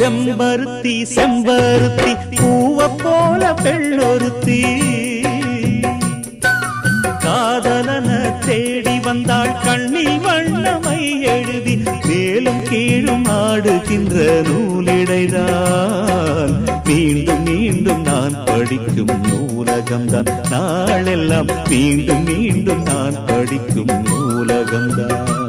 செம்பருத்தி செம்பருத்தி பூவ போல பெண்ணொருத்தி காதலன தேடி வந்தாள் கண்ணில் வண்ணமை எழுதி மேலும் கீழும் ஆடுகின்ற நூலிடைதான் மீண்டும் மீண்டும் நான் படிக்கும் நூலகம்தான் நாளெல்லாம் மீண்டும் மீண்டும் நான் படிக்கும் நூலகம்தான்